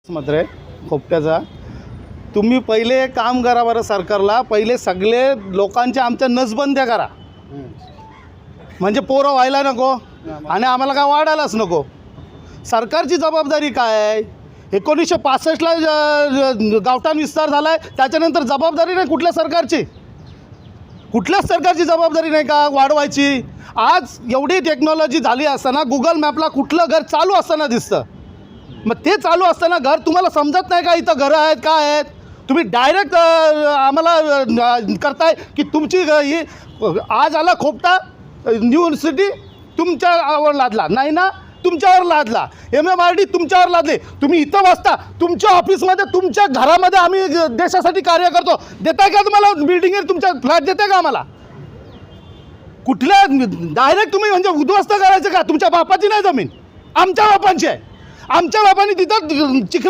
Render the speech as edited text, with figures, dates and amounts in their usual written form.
मात्र खोपट्याचा तुम्ही पहिले काम करा बरं सरकारला, पहिले सगळे लोकांच्या आमच्या नसबंद्या करा, म्हणजे पोरं व्हायला नको आणि आम्हाला काय वाढायलाच नको. सरकारची जबाबदारी काय आहे? 1965ला गावठाण विस्तार झाला आहे, त्याच्यानंतर जबाबदारी नाही कुठल्या सरकारची, कुठल्याच सरकारची जबाबदारी नाही का वाढवायची? आज एवढी टेक्नॉलॉजी झाली असताना गुगल मॅपला कुठलं घर चालू असताना दिसतं, मग ते चालू असताना घर तुम्हाला समजत नाही का इथं घरं आहेत काय आहेत? तुम्ही डायरेक्ट आम्हाला करताय की तुमची ही आज आला खोपटा युनिव्हर्सिटी तुमच्यावर लादला नाही ना, तुमच्यावर लादला, MMRD तुमच्यावर लादले, तुम्ही इथं बसता तुमच्या ऑफिसमध्ये तुमच्या घरामध्ये आम्ही देशासाठी कार्य करतो, देताय का तुम्हाला बिल्डिंग तुमच्या फ्लॅट देताय का आम्हाला? कुठल्या डायरेक्ट तुम्ही म्हणजे उद्ध्वस्त करायचं का? तुमच्या बापाची नाही जमीन, आमच्या बापांची आहे, आमच्या बापांनी तिथं चिखला